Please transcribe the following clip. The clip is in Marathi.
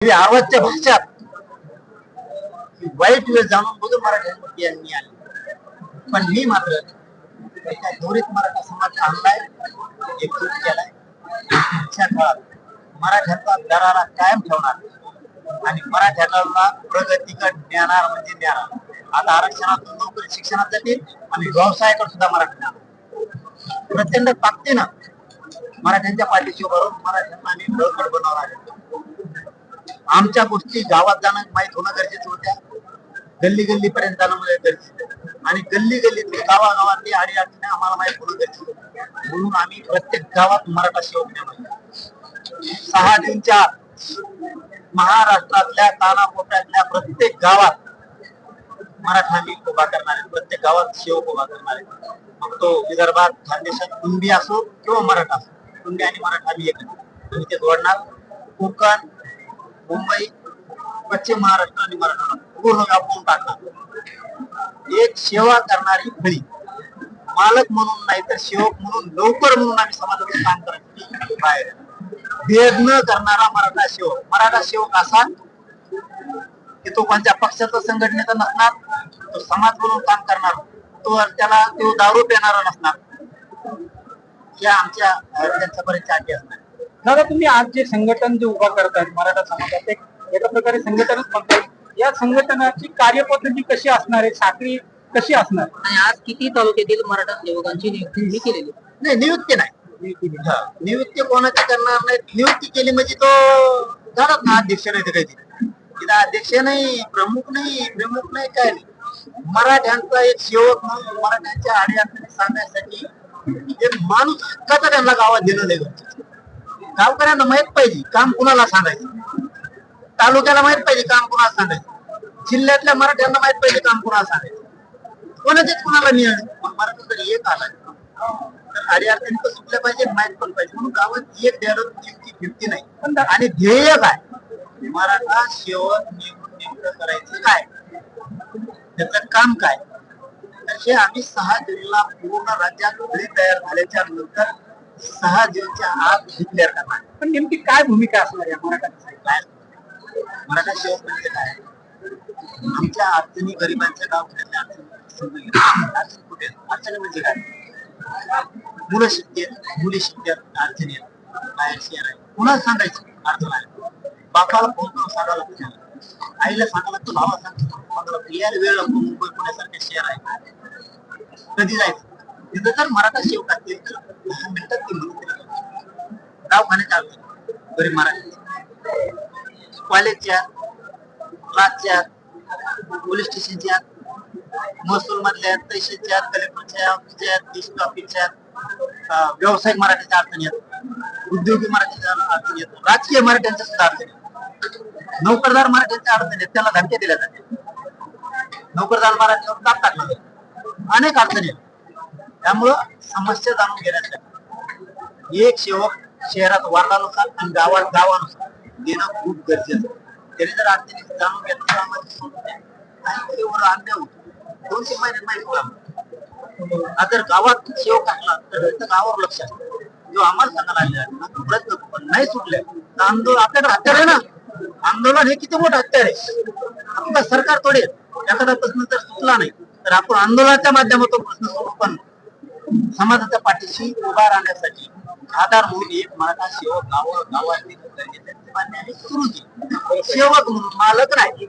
आवाजच्या भाषात वाईट वेळ जाणून बुजून मराठी यांनी आली, पण मी मात्र एका दोरीत मराठा समाज आणलाय, एकजूट केलाय. पुढच्या काळात मराठ्यांचा दरारा कायम ठेवणार आणि मराठ्याला प्रगतीकडे नेणार म्हणजे नेणार. आता आरक्षणातून नोकरी शिक्षणात जातील आणि व्यवसायाकडे सुद्धा मराठा प्रचंड ताकदीनं मराठ्यांच्या पाठीशी उभारून मराठ्यांना आम्ही बळकट बनवणार आहे. आमच्या गोष्टी गावात जाणं माहीत होणं गरजेचं होत्या, गल्ली गल्ली पर्यंत जाणं गरजेचं आणि गल्ली गल्लीतली गावागावातली अडीअडचणी आम्हाला माहीत होणं गरजेचं. म्हणून आम्ही प्रत्येक गावात मराठा सेवक नेमला. 6 जूनच्या महाराष्ट्रातल्या कानाकोपऱ्यातल्या प्रत्येक गावात मराठा आम्ही उभा करणार आहे, प्रत्येक गावात सेवक उभा करणार आहे. मग तो विदर्भात खानदेशात कुणबी असो किंवा मराठा असो, कुणबी आणि मराठा आम्ही एकच आणि ते जोडणार. कोकण, मुंबई, पश्चिम महाराष्ट्र आणि मराठवाडा पूर्ण व्यापून टाकणार. एक सेवा करणारी फळी, मालक म्हणून नाही तर सेवक म्हणून, नोकर म्हणून आम्ही समाजाचं काम करायची बाहेर. भेद न करणारा मराठा सेवक. मराठा सेवक असा की तो कोणत्या पक्षाचा संघटनेचा नसणार, तो समाज म्हणून काम करणार, तो दारू पिणारा नसणार. या आमच्या त्यांच्यापर्यंत अटी असणार. दादा, तुम्ही आज जे संघटन जे उभा करताय मराठा समाजात, एका प्रकारे संघटनच म्हणताय, या संघटनाची कार्यपद्धती कशी असणार आहे, साखळी कशी असणार? आणि आज किती तालुक्यातील मराठा सेवकांची नियुक्ती केलेली? नाही, नियुक्ती नाही. नियुक्ती कोणाची करणार नाही. नियुक्ती केली म्हणजे तो झालाच ना अध्यक्ष नाही. तर काही अध्यक्ष नाही, प्रमुख नाही, काय नाही. मराठ्यांचा एक सेवक म्हणून मराठ्यांच्या अडीअडचणी सांगण्यासाठी एक माणूस हक्काचा त्यांना गावात देणं नाही. गावकऱ्यांना माहित पाहिजे काम कुणाला सांगायचं, तालुक्याला माहित पाहिजे काम कुणाला सांगायचं, जिल्ह्यातल्या मराठ्यांना माहित पाहिजे काम कुणाला सांगायचं. कोणाचेच कुणाला नियम मराठा एक आलाय तर अडीअडचणी तर सुटल्या पाहिजे, माहित पण पाहिजे. म्हणून गावात एक नियुक्ती नाही. आणि ध्येय काय, मराठा सेवक नियुक्त करायचं काय, त्याचं काम काय, तर हे आम्ही 6 जूनला पूर्ण राज्यात तयार झाल्याच्या नंतर 6 जूनच्या आत डिक्लेअर करणार. पण नेमकी काय भूमिका असणार आहे मराठा सेवक म्हणजे काय? आमच्या अडचणी, गरिबांच्या गावच्या अडचणी कुठे? अडचणी म्हणजे काय? मुलं शिकतात, मुली शिकतात, अडचणी बाहेर शहर आहे, कुणाला सांगायचं अडचण आहे? बापाला फोन करून सांगायला लागतं, आईला सांगायला लागतं, भावाला सांगायला यायला वेळ लागतो. मुंबई पुण्यासारखे शहर आहे, कधी जायचं तिथं? तर मराठा सेवक असतील तर 10 मिनिटात ती दवाखान्यात आलं गरीब मराठी, कॉलेजच्या, क्लासच्या, पोलीस स्टेशनच्या, महसूल मधल्या, तहसीलच्या, कलेक्टरच्या ऑफिसच्या, डिस्ट्रिक्ट ऑफिसच्या, व्यावसायिक मराठ्याच्या अडचणी येतात, उद्योगी मराठ्याच्या अडचणी येतात, राजकीय मराठ्यांच्या सुद्धा अडचणी, नोकरदार मराठ्यांच्या अडचणी आहेत, त्याला धमक्या दिल्या जाते, नोकरदार मराठ्यावर दाब टाकला जातो, अनेक अडचणी आहेत. त्यामुळं समस्या जाणून घेण्यासाठी एक सेवक शहरात वार्डानुसार आणि गावानुसार देणं खूप गरजेचं. त्याने जर अडचणी जाणून घेतल्या अन्याय होतो, 2-3 महिन्यात माहिती होणार. आज जर गावात सेवक असला तर गावावर लक्ष असतं. जो आम्हाला सांगायला लागला प्रयत्न नाही सुटले तर आंदोलन आपल्याकडे हत्यार आहे ना. आंदोलन हे किती मोठं हत्यार आहे. आपलं सरकार थोडे एखादा प्रश्न जर सुटला नाही तर आपण आंदोलनाच्या माध्यमातून प्रश्न सोडू, पण समाजाच्या पाठीशी उभा राहण्यासाठी आधार म्हणून एक मराठा सेवक गावात सुरू केली. सेवक म्हणून, मालक नाही.